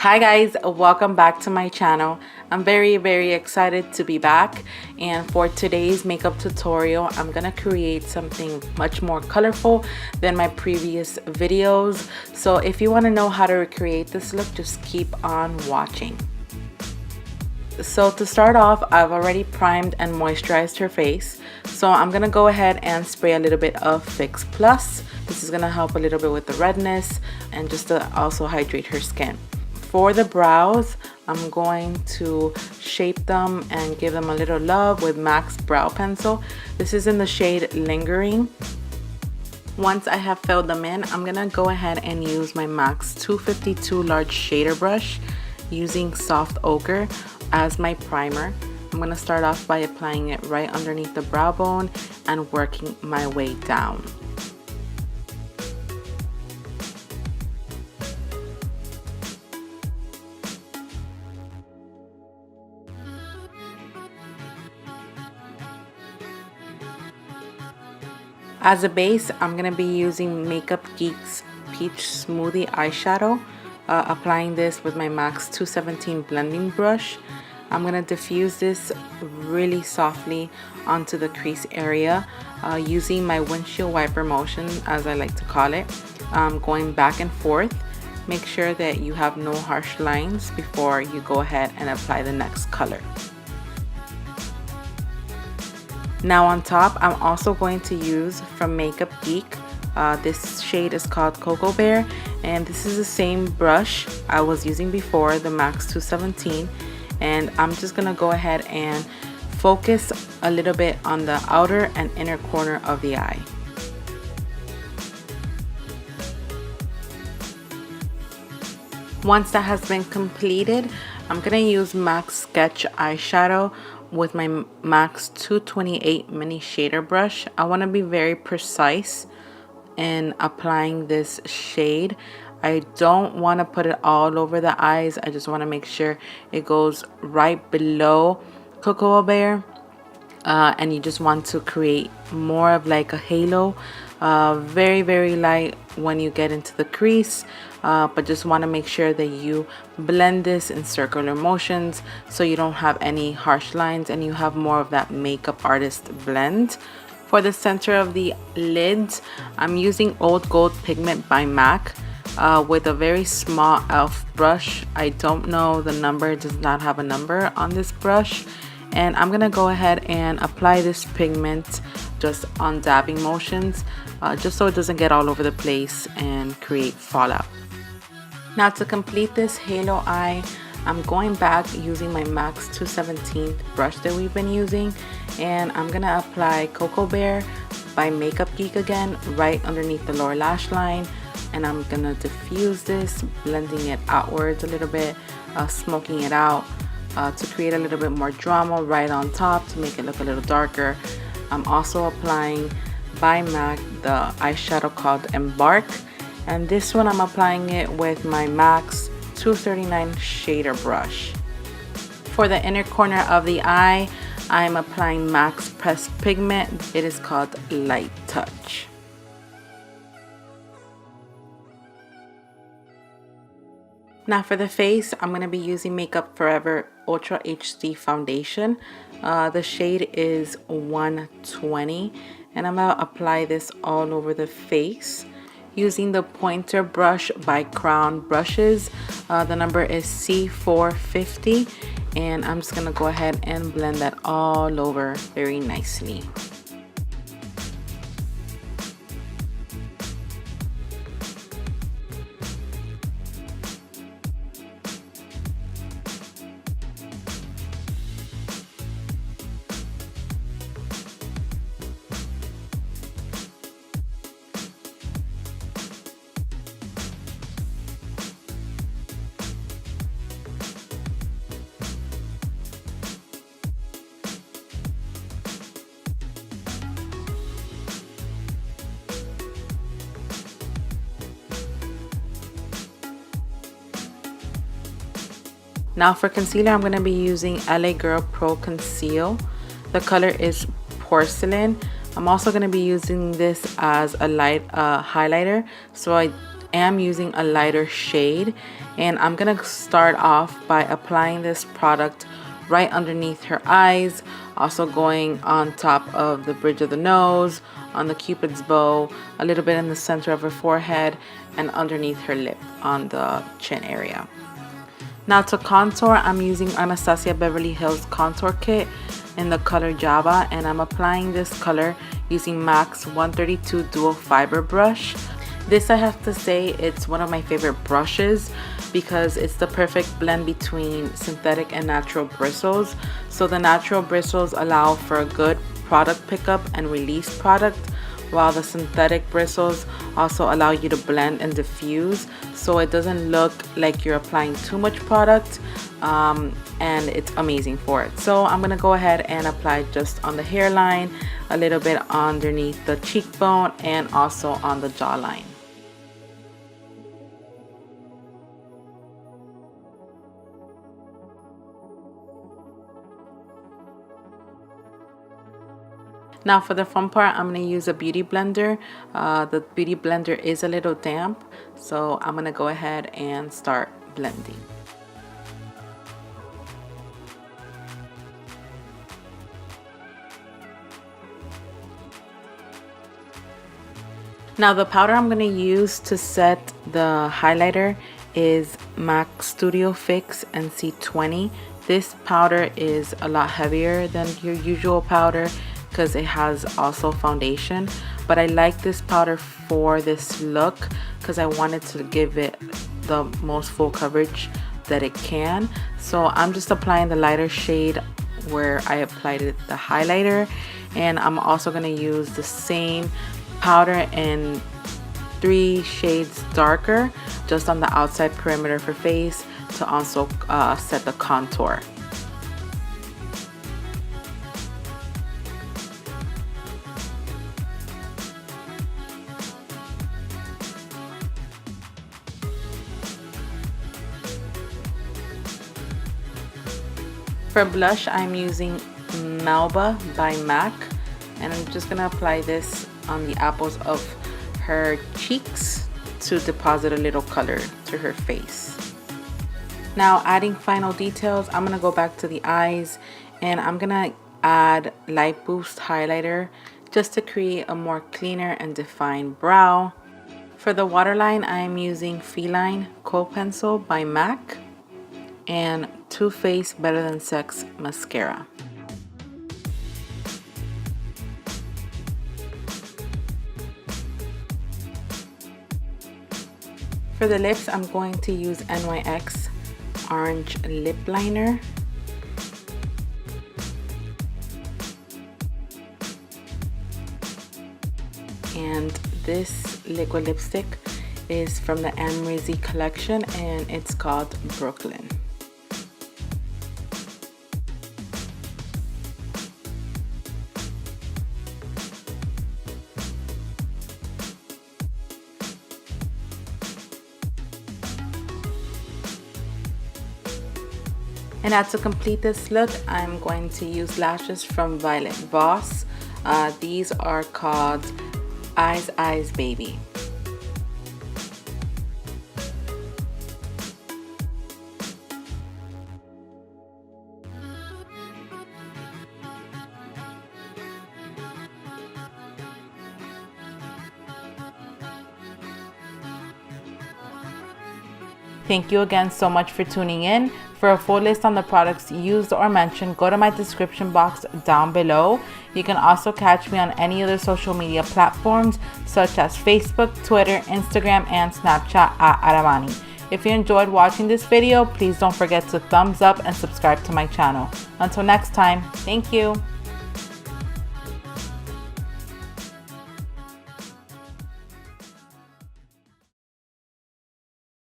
Hi guys, welcome back to my channel. I'm very excited to be back, and for today's makeup tutorial I'm gonna create something much more colorful than my previous videos. So if you want to know how to recreate this look, just keep on watching. So to start off, I've already primed and moisturized her face, so I'm gonna go ahead and spray a little bit of Fix Plus. This is gonna help a little bit with the redness and just to also hydrate her skin. For the brows, I'm going to shape them and give them a little love with MAC's brow pencil. This is in the shade Lingering. Once I have filled them in, I'm gonna go ahead and use my MAC's 252 large shader brush using Soft Ochre as my primer. I'm gonna start off by applying it right underneath the brow bone and working my way down. As a base, I'm going to be using Makeup Geek's Peach Smoothie eyeshadow, applying this with my MAC's 217 blending brush. I'm going to diffuse this really softly onto the crease area using my windshield wiper motion, as I like to call it, going back and forth. Make sure that you have no harsh lines before you go ahead and apply the next color. Now on top, I'm also going to use from Makeup Geek. This shade is called Cocoa Bear, and this is the same brush I was using before, the MAC's 217. And I'm just gonna go ahead and focus a little bit on the outer and inner corner of the eye. Once that has been completed, I'm gonna use MAC's Sketch eyeshadow with my MAC's 228 mini shader brush. I want to be very precise in applying this shade. I don't want to put it all over the eyes. I just want to make sure it goes right below Cocoa Bear, and you just want to create more of like a halo. Very light when you get into the crease, but just want to make sure that you blend this in circular motions so you don't have any harsh lines and you have more of that makeup artist blend. For the center of the lids, I'm using Old Gold Pigment by MAC with a very small e.l.f. brush. I don't know the number, it does not have a number on this brush. And I'm gonna go ahead and apply this pigment just on dabbing motions, just so it doesn't get all over the place and create fallout. Now to complete this halo eye, I'm going back using my MAC's 217 brush that we've been using, and I'm gonna apply Cocoa Bear by Makeup Geek again right underneath the lower lash line, and I'm gonna diffuse this, blending it outwards a little bit, smoking it out to create a little bit more drama right on top to make it look a little darker. I'm also applying by MAC the eyeshadow called Embark, and this one I'm applying it with my MAC's 239 shader brush. For the inner corner of the eye, I'm applying MAC's pressed pigment. It is called Light Touch. Now for the face, I'm going to be using Makeup Forever Ultra HD Foundation. The shade is 120, and I'm going to apply this all over the face using the pointer brush by Crown Brushes. The number is C450, and I'm just going to go ahead and blend that all over very nicely. Now for concealer, I'm going to be using LA Girl Pro Conceal. The color is Porcelain. I'm also going to be using this as a light highlighter, so I am using a lighter shade, and I'm gonna start off by applying this product right underneath her eyes, also going on top of the bridge of the nose, on the cupid's bow, a little bit in the center of her forehead, and underneath her lip on the chin area. Now to contour, I'm using Anastasia Beverly Hills contour kit in the color Java, and I'm applying this color using MAC's 132 dual fiber brush. This, I have to say, it's one of my favorite brushes because it's the perfect blend between synthetic and natural bristles. So the natural bristles allow for a good product pickup and release product, while the synthetic bristles also allow you to blend and diffuse, so it doesn't look like you're applying too much product, and it's amazing for it. So I'm gonna go ahead and apply just on the hairline, a little bit underneath the cheekbone, and also on the jawline. Now for the front part, I'm going to use a beauty blender. The beauty blender is a little damp, so I'm going to go ahead and start blending. Now the powder I'm going to use to set the highlighter is MAC Studio Fix NC20. This powder is a lot heavier than your usual powder because it has also foundation, but I like this powder for this look because I wanted to give it the most full coverage that it can. So I'm just applying the lighter shade where I applied the highlighter, and I'm also going to use the same powder in 3 shades darker just on the outside perimeter of her face to also set the contour. For blush, I'm using Melba by MAC, and I'm just gonna apply this on the apples of her cheeks to deposit a little color to her face. Now adding final details, I'm gonna go back to the eyes, and I'm gonna add Light Boost highlighter just to create a more cleaner and defined brow. For the waterline, I'm using Feline Kohl pencil by MAC and Too Faced Better Than Sex mascara. For the lips, I'm going to use NYX Orange Lip Liner. And this liquid lipstick is from the Amrezy collection, and it's called Brooklyn. And now to complete this look, I'm going to use lashes from Violet Voss. These are called Eyes Baby. Thank you again so much for tuning in. For a full list on the products used or mentioned, go to my description box down below. You can also catch me on any other social media platforms such as Facebook, Twitter, Instagram, and Snapchat at Aravany. If you enjoyed watching this video, please don't forget to thumbs up and subscribe to my channel. Until next time, thank you.